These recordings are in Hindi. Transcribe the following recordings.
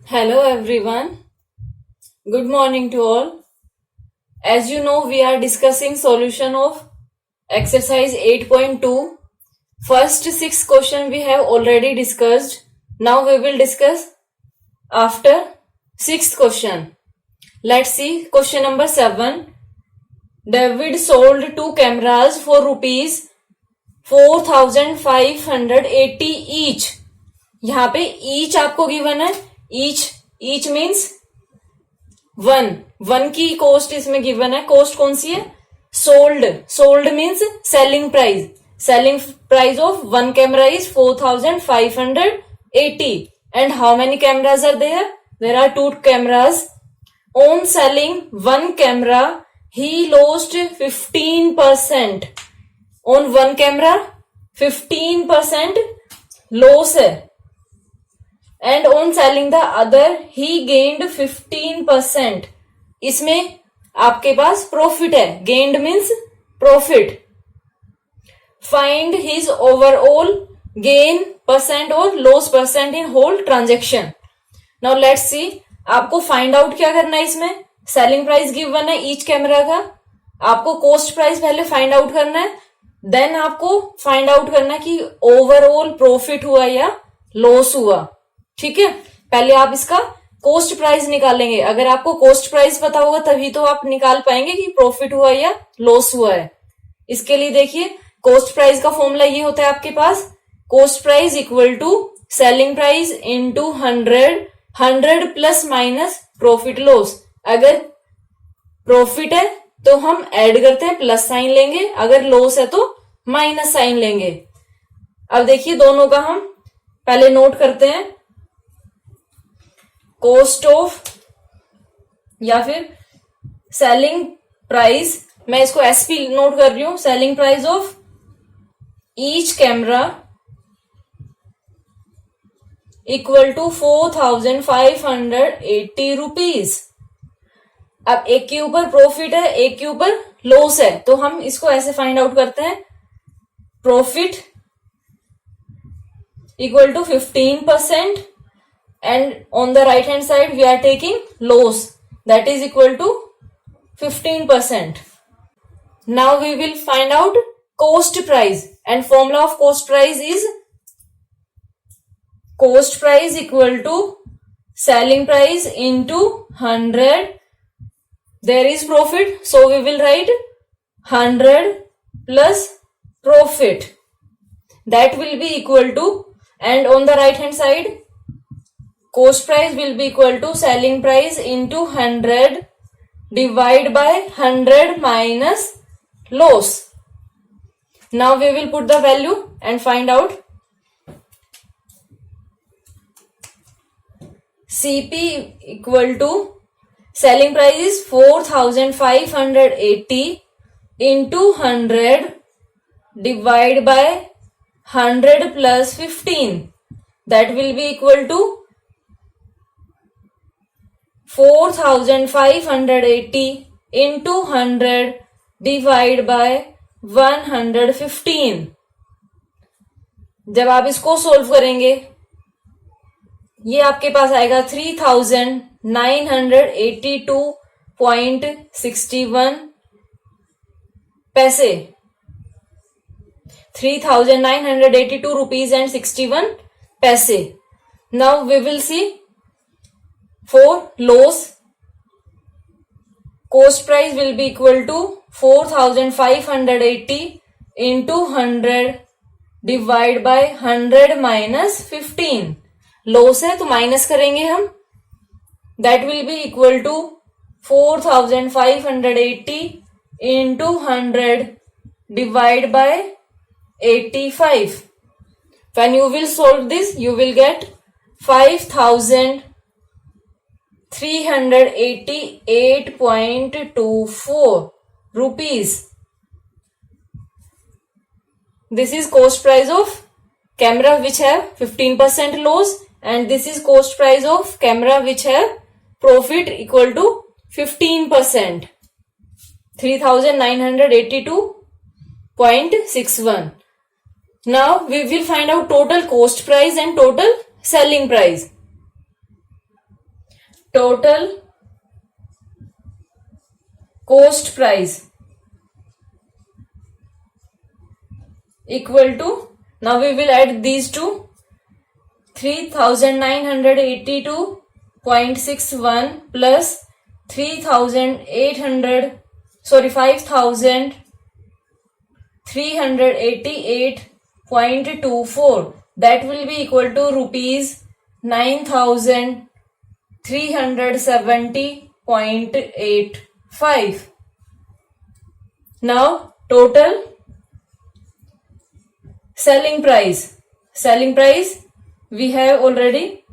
Hello everyone. Good morning to all. As you know, we are discussing solution of exercise 8.2. First 6 question we have already discussed. Now we will discuss after 6th question. Let's see question number 7. David sold 2 cameras for rupees 4580 each. यहाँ पे each आपको गिवन है. each मीन्स वन की कॉस्ट इसमें गिवन है. कॉस्ट कौन सी है? Sold means selling price of one camera is 4580. And how many cameras are there are 2 cameras. On selling one camera he lost 15%. On one camera 15% loss है. And on selling the other he gained 15%. इसमें आपके पास प्रॉफिट है. Gained means profit. Find his overall gain percent और loss percent in whole transaction. Now let's see. आपको फाइंड आउट क्या करना है. इसमें सेलिंग प्राइस गिवन है ईच कैमरा का. आपको कॉस्ट प्राइस पहले फाइंड आउट करना है. देन आपको फाइंड आउट करना है कि ओवरऑल प्रॉफिट हुआ या लॉस हुआ. ठीक है. पहले आप इसका कॉस्ट प्राइस निकालेंगे. अगर आपको कॉस्ट प्राइस पता होगा तभी तो आप निकाल पाएंगे कि प्रॉफिट हुआ या लॉस हुआ है. इसके लिए देखिए कॉस्ट प्राइस का फॉर्मूला ये होता है आपके पास. Cost price equal to selling price into 100 plus minus profit loss. अगर प्रॉफिट है तो हम ऐड करते हैं प्लस साइन लेंगे. अगर लॉस है तो माइनस साइन लेंगे. अब देखिए दोनों का हम पहले नोट करते हैं. कॉस्ट ऑफ या फिर सेलिंग प्राइस, मैं इसको एसपी नोट कर रही हूं. Selling price of each camera equal to 4580 rupees. अब एक के ऊपर प्रॉफिट है एक के ऊपर लॉस है तो हम इसको ऐसे फाइंड आउट करते हैं. Profit equal to 15% and on the right hand side we are taking loss, that is equal to 15%. Now we will find out cost price, and formula of cost price is cost price equal to selling price into 100. There is profit, so we will write 100 plus profit, that will be equal to, and on the right hand side cost price will be equal to selling price into 100 divide by 100 minus loss. Now we will put the value and find out. CP equal to selling price is 4580 into 100 divide by 100 plus 15, that will be equal to 4580 into 100 divide by 115. जब आप इसको सोल्व करेंगे ये आपके पास आएगा 3982.61 पैसे. 3982 rupees and 61 पैसे. Now we will see for loss. Cost price will be equal to 4580 into 100 divide by 100 minus 15. Loss है तो माइनस करेंगे हम. That will be equal to 4580 into 100 divide by 85. When you will solve this you will get 5388.24 rupees. This is cost price of camera which have 15% loss, and this is cost price of camera which have profit equal to 15%. 3982.61. Now we will find out total cost price and total selling price. total cost price equal to, now we will add these two, 3982.61 plus 5388.24, that will be equal to rupees 9370.85. now total selling price we have already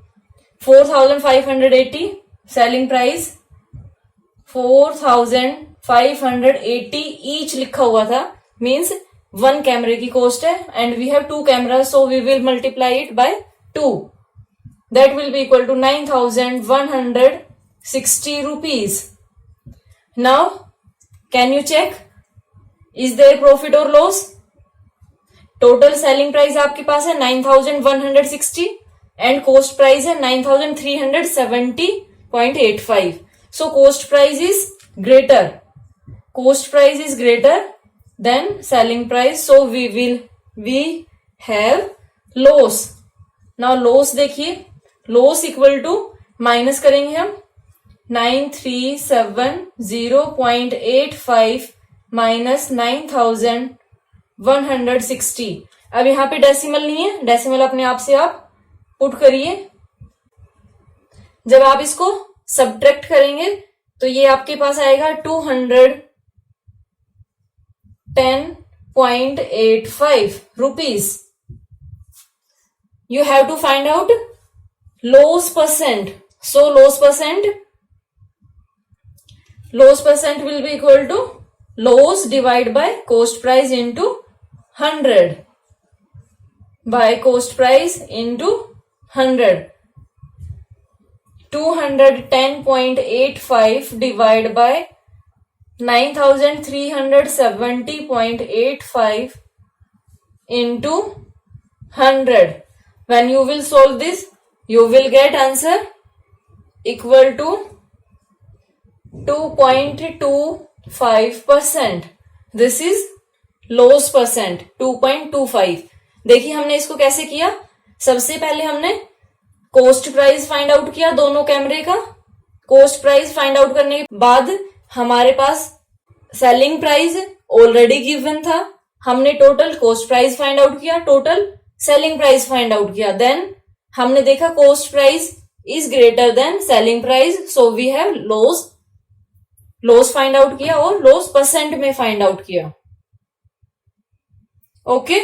4580, selling price 4580 each लिखा हुआ था, means one कैमरे की कॉस्ट है, and we have two cameras, so we will multiply it by 2, that will be equal to 9160 rupees. now can you check, is there profit or loss? Total selling price आपके पास है 9160 एंड कोस्ट प्राइस है 9370.85. So cost price is greater than selling price, so we have loss. Now loss देखिए, लॉस इक्वल टू माइनस करेंगे हम 9370.85 माइनस 9160. अब यहाँ पे डेसिमल नहीं है, डेसिमल अपने आप से आप पुट करिए. जब आप इसको सब्ट्रैक्ट करेंगे तो ये आपके पास आएगा 210.85 rupees. You have to find out loss percent. So loss percent will be equal to loss divide by cost price into 100 by cost price into 100. 210.85 divide by 9370.85 into 100. When you will solve this, you will get answer equal to 2.25%. This is loss percent 2.25. देखिए हमने इसको कैसे किया. सबसे पहले हमने कॉस्ट प्राइस फाइंड आउट किया दोनों कैमरे का. कॉस्ट प्राइस फाइंड आउट करने के बाद हमारे पास सेलिंग प्राइस ऑलरेडी गिवन था. हमने total cost price find out किया, total selling price find out किया. देन हमने देखा cost price is greater than selling price, so we have loss find out किया और लॉस परसेंट में फाइंड आउट किया. Okay.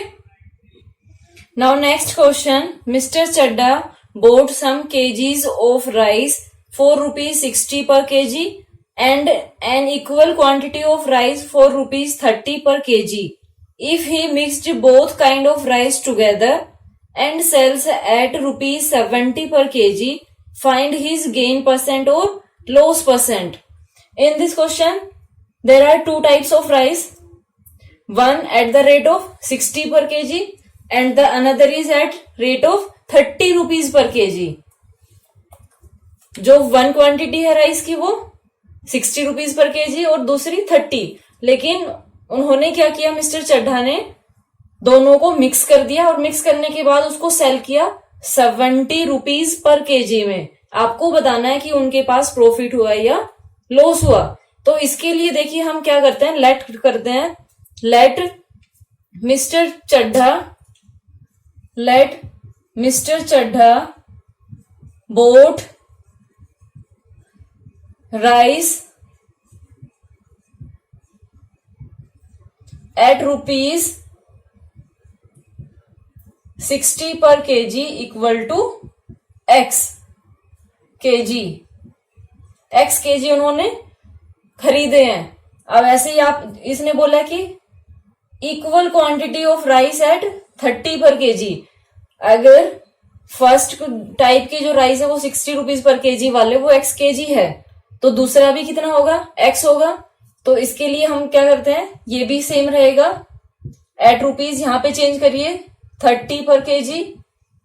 Now next question. Mister Chadha bought some kgs of rice for rupees 60 per kg and an equal quantity of rice for rupees 30 per kg. If he mixed both kind of rice together and sells at rupees 70 per kg, find his gain percent or loss percent. In this question, there are two types of rice. One at the rate of 60 per kg and the another is at rate of 30 rupees per kg. जो वन क्वांटिटी है राइस की वो 60 रुपीज पर केजी और दूसरी 30. लेकिन उन्होंने क्या किया, मिस्टर चड्ढा ने दोनों को मिक्स कर दिया और मिक्स करने के बाद उसको सेल किया 70 रुपीज पर केजी में. आपको बताना है कि उनके पास प्रॉफिट हुआ या लॉस हुआ. तो इसके लिए देखिए हम क्या करते हैं, लेट करते हैं. Let Mister Chadha bought rice at rupees 60 per kg equal to x kg. X kg उन्होंने खरीदे हैं. अब ऐसे ही आप, इसने बोला कि equal quantity of rice at 30 per KG. अगर फर्स्ट टाइप के जो राइस है वो 60 रुपीज पर केजी वाले वो एक्स केजी है, तो दूसरा भी कितना होगा, एक्स होगा. तो इसके लिए हम क्या करते हैं, ये भी सेम रहेगा. एट रुपीज यहां पे चेंज करिए 30 per kg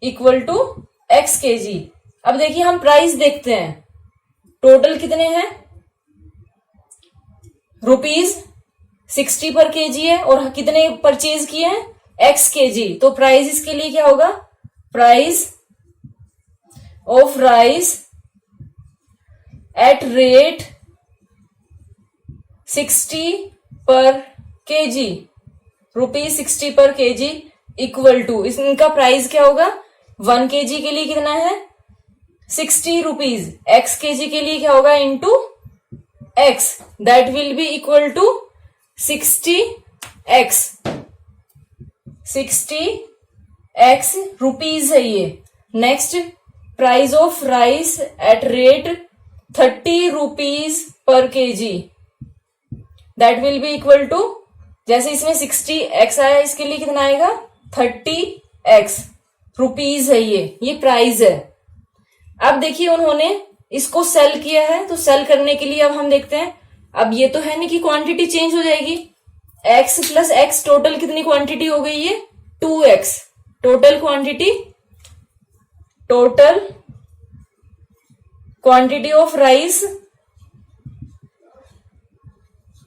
equal to x kg. अब देखिए हम प्राइस देखते हैं. टोटल कितने हैं, ₹60 पर केजी है और कितने परचेज किए हैं, X केजी। तो प्राइस इसके लिए क्या होगा, price of rice at rate 60 per KG, ₹60 per kg equal to, इनका प्राइस क्या होगा, 1 केजी के लिए कितना है, ₹60, X केजी के लिए क्या होगा, into X, that will be equal to 60X, 60X rupees है ये। Next, price of rice at rate 30 rupees per kg, that will be equal to, जैसे इसमें 60X आया, इसके लिए कितना आएगा, 30X रुपीज है ये प्राइस है। अब देखिए उन्होंने इसको सेल किया है, तो सेल करने के लिए अब हम देखते हैं, अब ये तो है नहीं कि क्वांटिटी चेंज हो जाएगी, X प्लस X टोटल कितनी क्वांटिटी हो गई है, 2X, total quantity of rice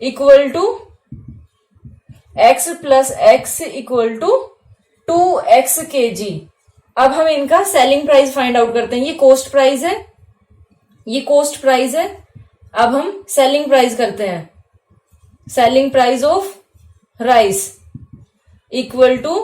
equal to X plus X equal to 2X KG. अब हम इनका सेलिंग प्राइस फाइंड आउट करते हैं, ये कॉस्ट प्राइस है, ये कॉस्ट प्राइस है। अब हम सेलिंग प्राइस करते हैं, selling price of rice equal to,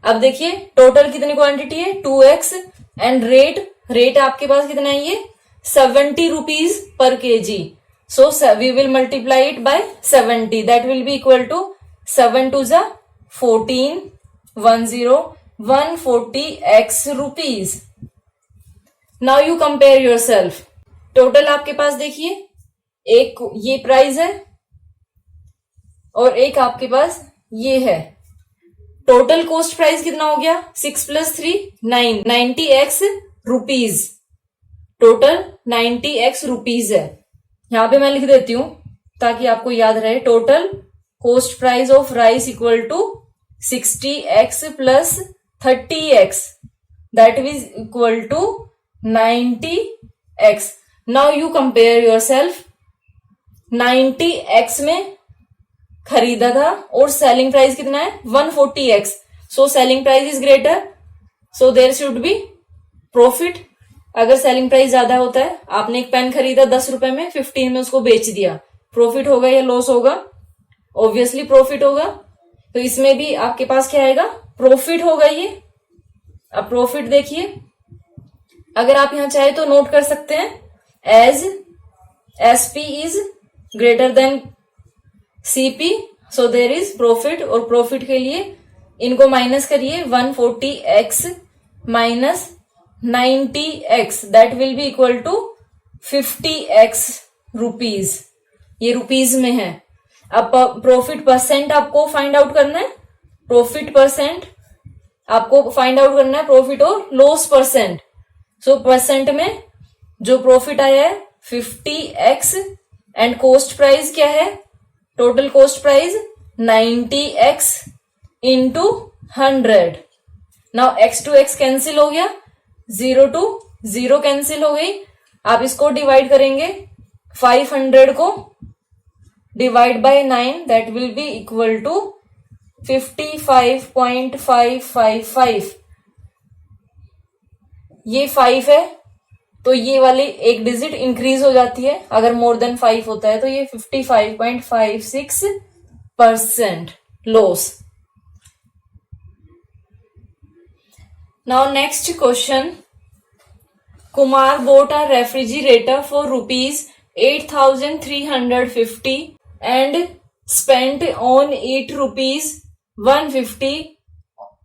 अब देखिए टोटल कितनी क्वांटिटी है, 2X, एंड रेट आपके पास कितना है, ये 70 rupees per kg. So we will multiply it by 70, that will be equal to 7 2 जा 14, 140X rupees. Now you compare your self, total आपके पास देखिए, एक ये प्राइस है और एक आपके पास ये है। टोटल कॉस्ट प्राइस कितना हो गया, 6 + 3 9, 90X rupees, total 90X rupees है। यहां पे मैं लिख देती हूं ताकि आपको याद रहे, total cost price of rice equal to 60X plus 30X, that is equal to 90X। Now you compare your self, 90X में खरीदा था और सेलिंग प्राइस कितना है, 140X, so selling price is greater, so there should be profit. अगर सेलिंग प्राइस ज्यादा होता है, आपने एक पेन खरीदा 10 रुपए में, 15 में उसको बेच दिया, प्रॉफिट होगा या लॉस होगा, ऑब्वियसली प्रॉफिट होगा। तो इसमें भी आपके पास क्या आएगा, प्रॉफिट होगा ये। अब प्रॉफिट देखिए, अगर आप यहां चाहे तो नोट कर सकते हैं, as SP is greater than CP, so there is profit, और प्रॉफिट के लिए इनको माइनस करिए, 140X minus 90X, that will be equal to 50X rupees, ये रुपीज में है। अब प्रॉफिट परसेंट आपको फाइंड आउट करना है, प्रॉफिट परसेंट आपको फाइंड आउट करना है, प्रॉफिट और लॉस परसेंट। सो परसेंट में जो प्रॉफिट आया है 50X, एंड कॉस्ट प्राइस क्या है, total cost price 90X into 100। Now X to X cancel हो गया, 0 to 0 कैंसिल हो गई। आप इसको डिवाइड करेंगे, 500 को divide by 9, that will be equal to 55.555। ये 5 है तो ये वाली एक डिजिट इंक्रीज हो जाती है, अगर मोर देन 5 होता है तो ये 55.56% loss. Now next question, Kumar bought a refrigerator for ₹8,350 and spent on it ₹150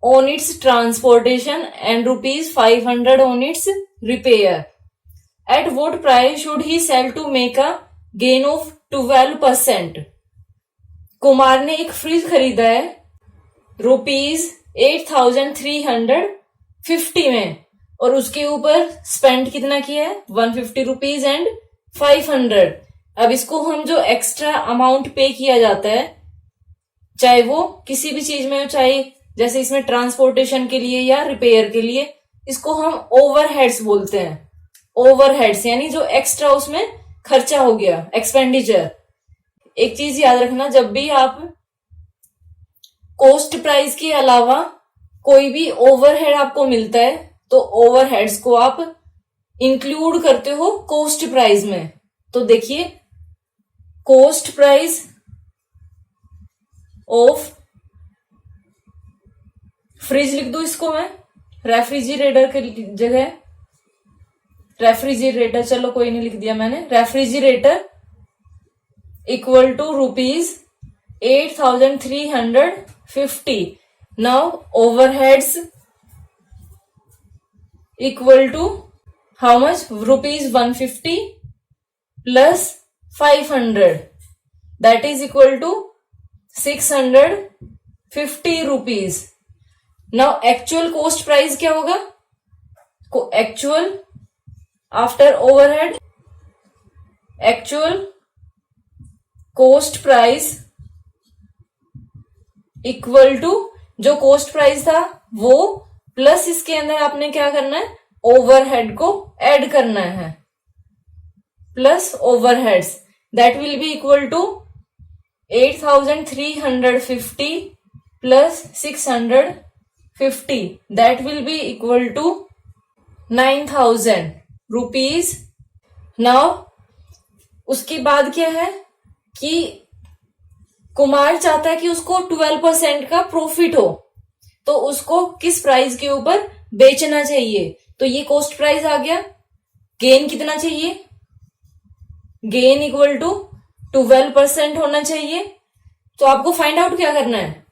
on its transportation and ₹500 on its repair. At what price should he sell to make a gain of 12%? Kumar ने एक फ्रिज खरीदा है ₹8,350 में, और उसके ऊपर स्पेंड कितना किया है, 150 रुपीज एंड 500। अब इसको हम जो एक्स्ट्रा अमाउंट पे किया जाता है, चाहे वो किसी भी चीज में हो, चाहे जैसे इसमें ट्रांसपोर्टेशन के लिए या रिपेयर के लिए, इसको हम ओवरहेड्स बोलते हैं। ओवरहेड्स यानी जो एक्स्ट्रा उसमें खर्चा हो गया, एक्सपेंडिचर। एक चीज याद रखना, जब भी आप कॉस्ट प्राइस के अलावा कोई भी ओवरहेड आपको मिलता है तो ओवरहेड्स को आप इंक्लूड करते हो कॉस्ट प्राइस में। तो देखिए, कॉस्ट प्राइस ऑफ फ्रिज लिख दू इसको मैं, रेफ्रिजरेटर की जगह रेफ्रिजरेटर, चलो कोई नहीं लिख दिया मैंने, refrigerator equal to ₹8,350। Now overheads equal to how much, ₹150 plus 500, that is equal to ₹650। Now actual cost price क्या होगा, actual after overhead, actual cost price equal to जो कॉस्ट प्राइस था वो प्लस इसके अंदर आपने क्या करना है, ओवरहेड को ऐड करना है, plus overheads, that will be equal to 8,350 plus 650, that will be equal to 9,000 rupees. Now उसके बाद क्या है कि कुमार चाहता है कि उसको 12% का प्रॉफिट हो, तो उसको किस प्राइस के ऊपर बेचना चाहिए। तो ये कॉस्ट प्राइस आ गया। गेन कितना चाहिए, गेन इक्वल टू 12% होना चाहिए। तो आपको फाइंड आउट क्या करना है,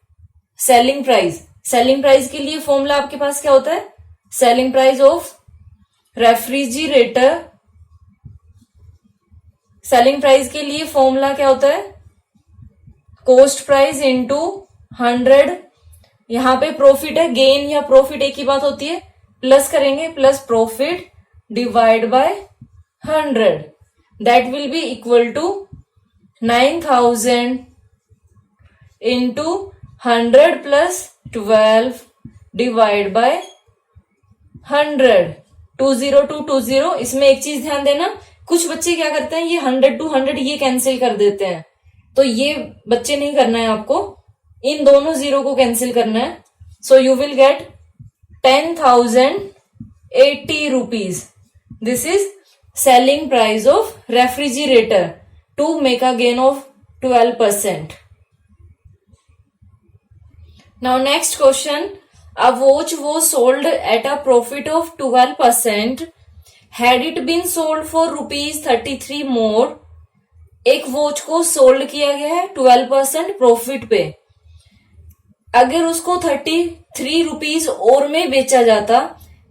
सेलिंग प्राइस। सेलिंग प्राइस के लिए फॉर्मूला आपके पास क्या होता है, selling price of refrigerator, selling price के लिए फॉर्मूला क्या होता है, कॉस्ट प्राइस इंटू 100। यहां पे प्रॉफिट है, गेन या प्रॉफिट एक ही बात होती है, प्लस करेंगे, plus profit divide by 100, that will be equal to 9,000 into 100 plus 12 divide by 100, 20220। इसमें एक चीज ध्यान देना, कुछ बच्चे क्या करते हैं, ये 100 to 100 ये कैंसिल कर देते हैं, तो ये बच्चे नहीं करना है आपको, इन दोनों जीरो को कैंसिल करना है। So you will get 10,080 rupees. This is selling price of refrigerator to make a gain of 12%। Now next question, a watch was sold at a profit of 12%. Had it been sold for ₹33 more, एक वॉच को सोल्ड किया गया है 12% प्रॉफिट पे, अगर उसको 33 रुपीज और में बेचा जाता,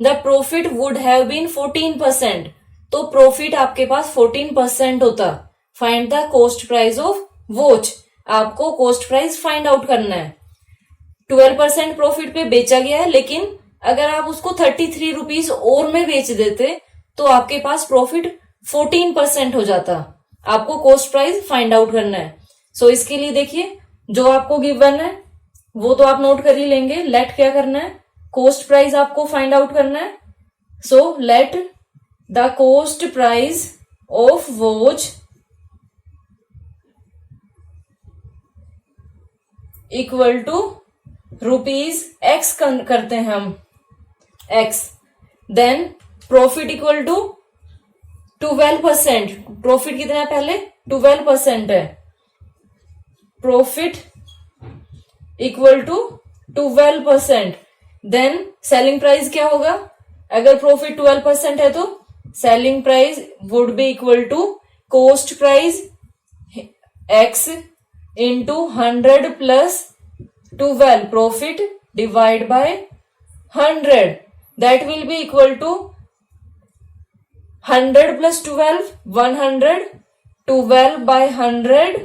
the profit would have been 14%, तो प्रॉफिट आपके पास 14% होता। Find the cost price of watch, आपको कॉस्ट प्राइस फाइंड आउट करना है। 12% प्रॉफिट पे बेचा गया है, लेकिन अगर आप उसको 33 रुपीज और में बेच देते तो आपके पास प्रॉफिट 14% हो जाता। आपको कॉस्ट प्राइस फाइंड आउट करना है। सो इसके लिए देखिए, जो आपको गिवन है वो तो आप नोट कर ही लेंगे। लेट क्या करना है, कॉस्ट प्राइस आपको फाइंड आउट करना है। So let the cost price of watch equal to rupees x करते हैं हम, x, then profit equal to 12%। Profit कितना है पहले, 12% है, profit equal to 12%। Then selling price क्या होगा, अगर प्रॉफिट 12% है तो selling price would be equal to cost price x into 100 plus 12 profit divide by 100, that will be equal to 100 plus 12 100, 12 by 100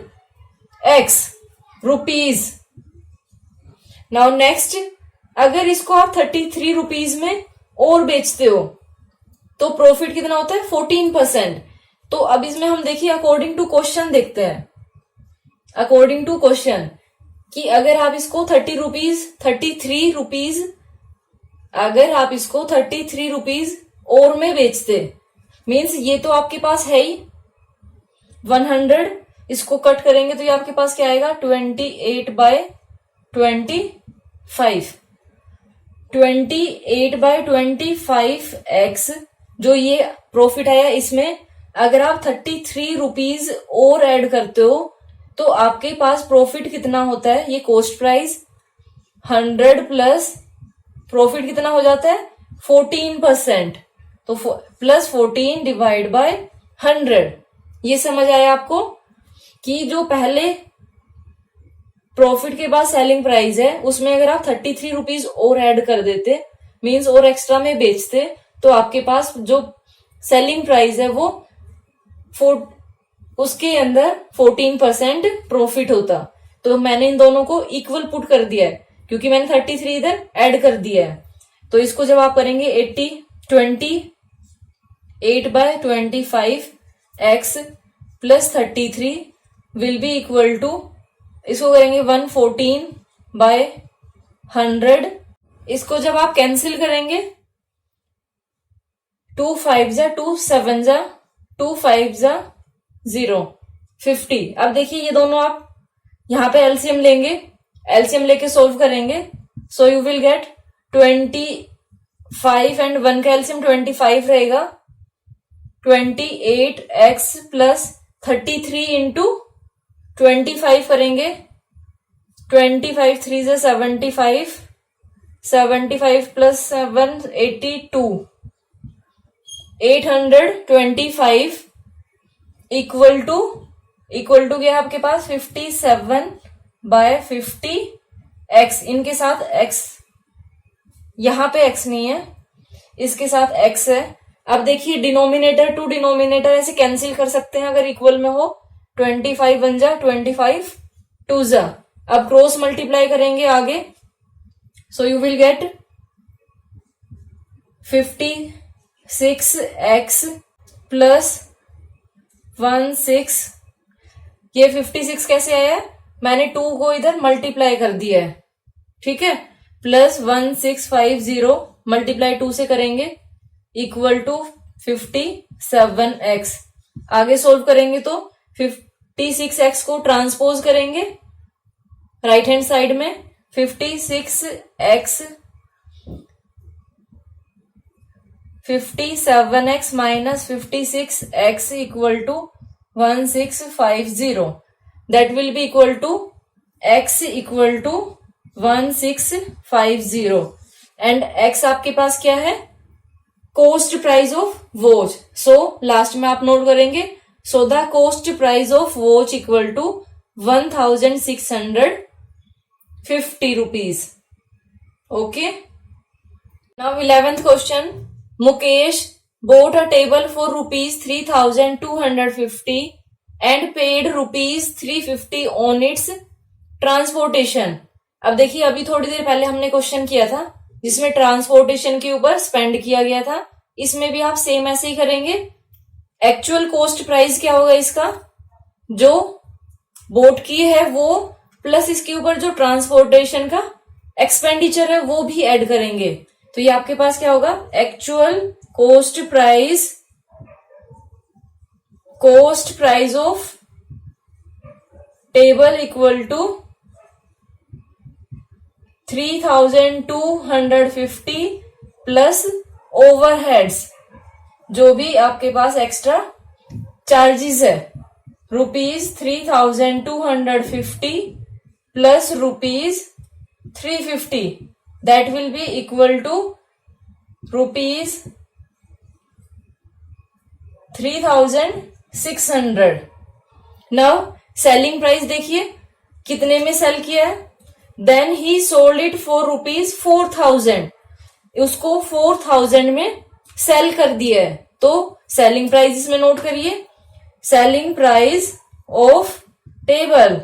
x rupees. Now next, अगर इसको आप 33 रुपीज में और बेचते हो तो प्रॉफिट कितना होता है, 14%। तो अब इसमें हम देखिए अकॉर्डिंग टू क्वेश्चन देखते हैं, अकॉर्डिंग टू क्वेश्चन कि अगर आप इसको 33 रुपीज अगर आप इसको 33 रुपीज और में बेचते, मीन्स ये तो आपके पास है ही, 100, इसको कट करेंगे तो ये आपके पास क्या आएगा 28/25, 28/25x जो ये प्रॉफिट आया, इसमें अगर आप 33 रुपीज और ऐड करते हो तो आपके पास प्रॉफिट कितना होता है, ये कॉस्ट प्राइस 100 प्लस प्रॉफिट कितना हो जाता है 14%, तो प्लस 14 डिवाइड बाय 100। ये समझ आया आपको कि जो पहले प्रॉफिट के बाद सेलिंग प्राइस है उसमें अगर आप 33 रुपीज और ऐड कर देते, मींस और एक्स्ट्रा में बेचते, तो आपके पास जो सेलिंग प्राइस है वो उसके अंदर 14% प्रॉफिट होता। तो मैंने इन दोनों को इक्वल पुट कर दिया है क्योंकि मैंने 33 इधर ऐड कर दिया है। तो इसको जब आप करेंगे 28/25x plus 33 will be equal to, इसको करेंगे 114/100। इसको जब आप कैंसिल करेंगे 2 5 जा 2 7 जा 2 5 जा 0 50। अब देखिए ये दोनों आप यहां पे एलसीएम लेंगे, एलसीएम लेके सोल्व करेंगे, सो यू विल गेट 25 एंड 1 का एलसीएम 25 रहेगा, 28x प्लस 33 इंटू 25 करेंगे, 25 3 से 75, 75 प्लस 7 82, 825 इक्वल टू गया आपके पास 57/50x। इनके साथ x, यहां पे x नहीं है, इसके साथ x है। अब देखिए डिनोमिनेटर टू डिनोमिनेटर ऐसे कैंसिल कर सकते हैं अगर इक्वल में हो, 25 बन जा 25 2 जा। अब क्रॉस मल्टीप्लाई करेंगे आगे, सो you will gate 56x plus 16। ये 56 कैसे आया है, मैंने 2 को इधर मल्टीप्लाई कर दिया है, ठीक है, प्लस 1650 मल्टीप्लाई 2 से करेंगे इक्वल टू 57x। आगे सोल्व करेंगे तो 56x को ट्रांसपोज करेंगे राइट हैंड साइड में, 56x 57x minus 56x equal to 1650, that will be equal to x equal to 1650 and x आपके पास क्या है, cost price of watch. So last में आप नोट करेंगे, so the cost price of watch equal to 1650 rupees. Okay, now 11th question, Mukesh bought a table for rupees 3250 and paid rupees 350 on its transportation। अब देखिए अभी थोड़ी देर पहले हमने क्वेश्चन किया था जिसमें ट्रांसपोर्टेशन के ऊपर स्पेंड किया गया था, इसमें भी आप सेम ऐसे ही करेंगे। एक्चुअल कॉस्ट प्राइस क्या होगा इसका, जो बोट की है वो, प्लस इसके ऊपर जो ट्रांसपोर्टेशन का एक्सपेंडिचर है वो भी ऐड करेंगे। तो ये आपके पास क्या होगा, actual cost price of table equal to 3250 plus overheads जो भी आपके पास एक्स्ट्रा चार्जेस है, ₹3250 plus ₹350, that will be equal to ₹3600। Now selling price देखिए कितने में सेल किया है, then he sold it for ₹4000, उसको 4000 में सेल कर दिया है। तो सेलिंग प्राइस इसमें नोट करिए, selling price of table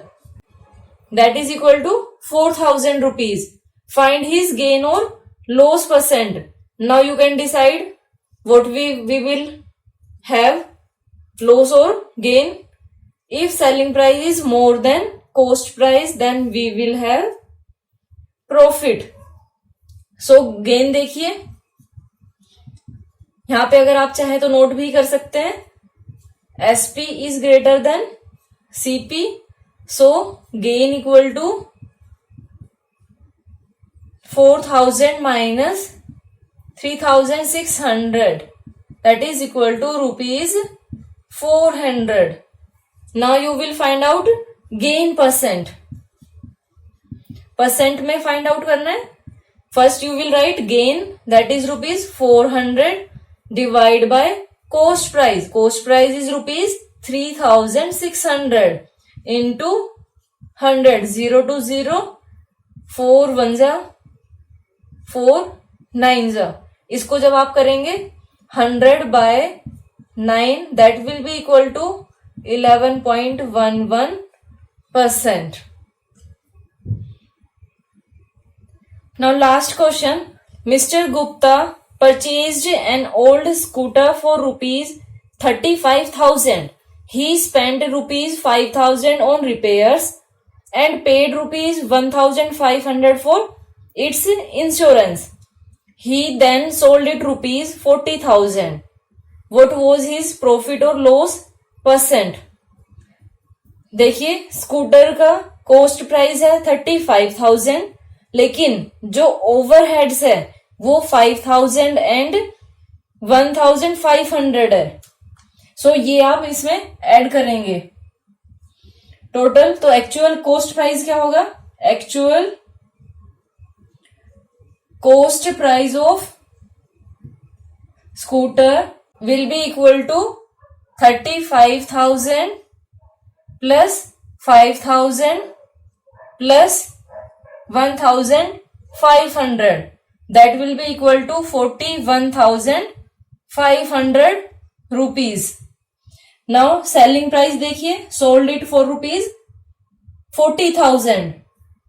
that is equal to 4000 rupees. Find his gain और loss percent. Now you can decide what we will have, loss or gain. If selling price is more than cost price, then we will have profit. So gain देखिए यहाँ पे अगर आप चाहें तो नोट भी कर सकते हैं, SP is greater than CP, so gain equal to 4000 minus 3600, that is equal to rupees 400. Now you will find out gain percent. Percent में फाइंड आउट करना है. First you will write gain that is rupees 400 divide by coast price. Coast price is rupees 3600 into 100. 0 to 0, 4 1 जा 4 9 जा. इसको जब आप करेंगे 100 by 9 that will be equal to 11.11%. Now last question. Mr. Gupta purchased an old scooter for rupees 35,000. He spent rupees 5,000 on repairs and paid rupees 1,500 for its insurance. He then sold it rupees 40,000. What was his profit or loss percent? देखिए स्कूटर का कोस्ट प्राइस है 35,000, लेकिन जो ओवरहेड्स है वो 5,000 एंड 1,500 है. सो ये आप इसमें ऐड करेंगे टोटल. तो एक्चुअल कोस्ट प्राइस क्या होगा? Actual cost price of scooter will be equal to 35,000 plus 5,000 plus 1,500, that will be equal to 41,500 rupees. Now selling price देखिए, sold it for rupees 40,000.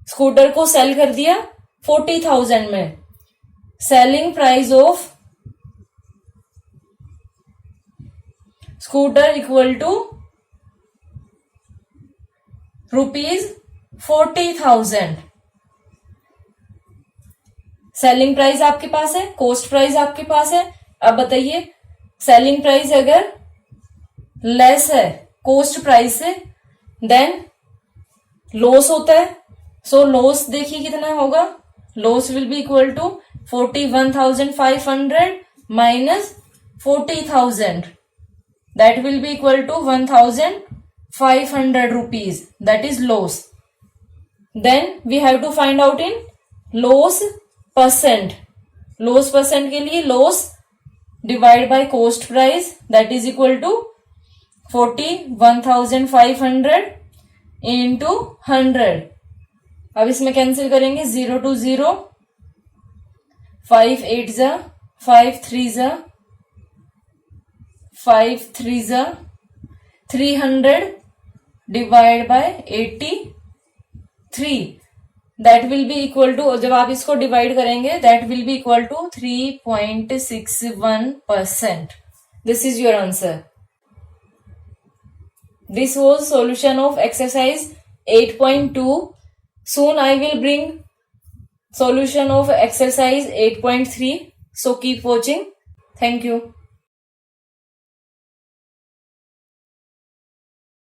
Scooter को सेल कर दिया 40,000 में. Selling price of scooter equal to rupees 40,000. Selling price आपके पास है, कोस्ट प्राइस आपके पास है. अब बताइए सेलिंग प्राइस अगर लेस है कोस्ट प्राइस से देन लॉस होता है. सो लॉस देखिए कितना होगा. Loss will be equal to 41,500 minus 40,000, that will be equal to 1,500 rupees. That is loss. Then we have to find out in loss percent. Loss percent के लिए loss divide by cost price that is equal to 41,500 into 100. अब इसमें कैंसिल करेंगे 0 to 0, 5 8 जा 5 3 जा 5 3 जा 300 divide by 83, that will be equal to, जब आप इसको डिवाइड करेंगे that will be equal to 3.61%. This is your answer. This was solution of exercise 8.2. Soon I will bring solution of exercise 8.3. So keep watching. Thank you.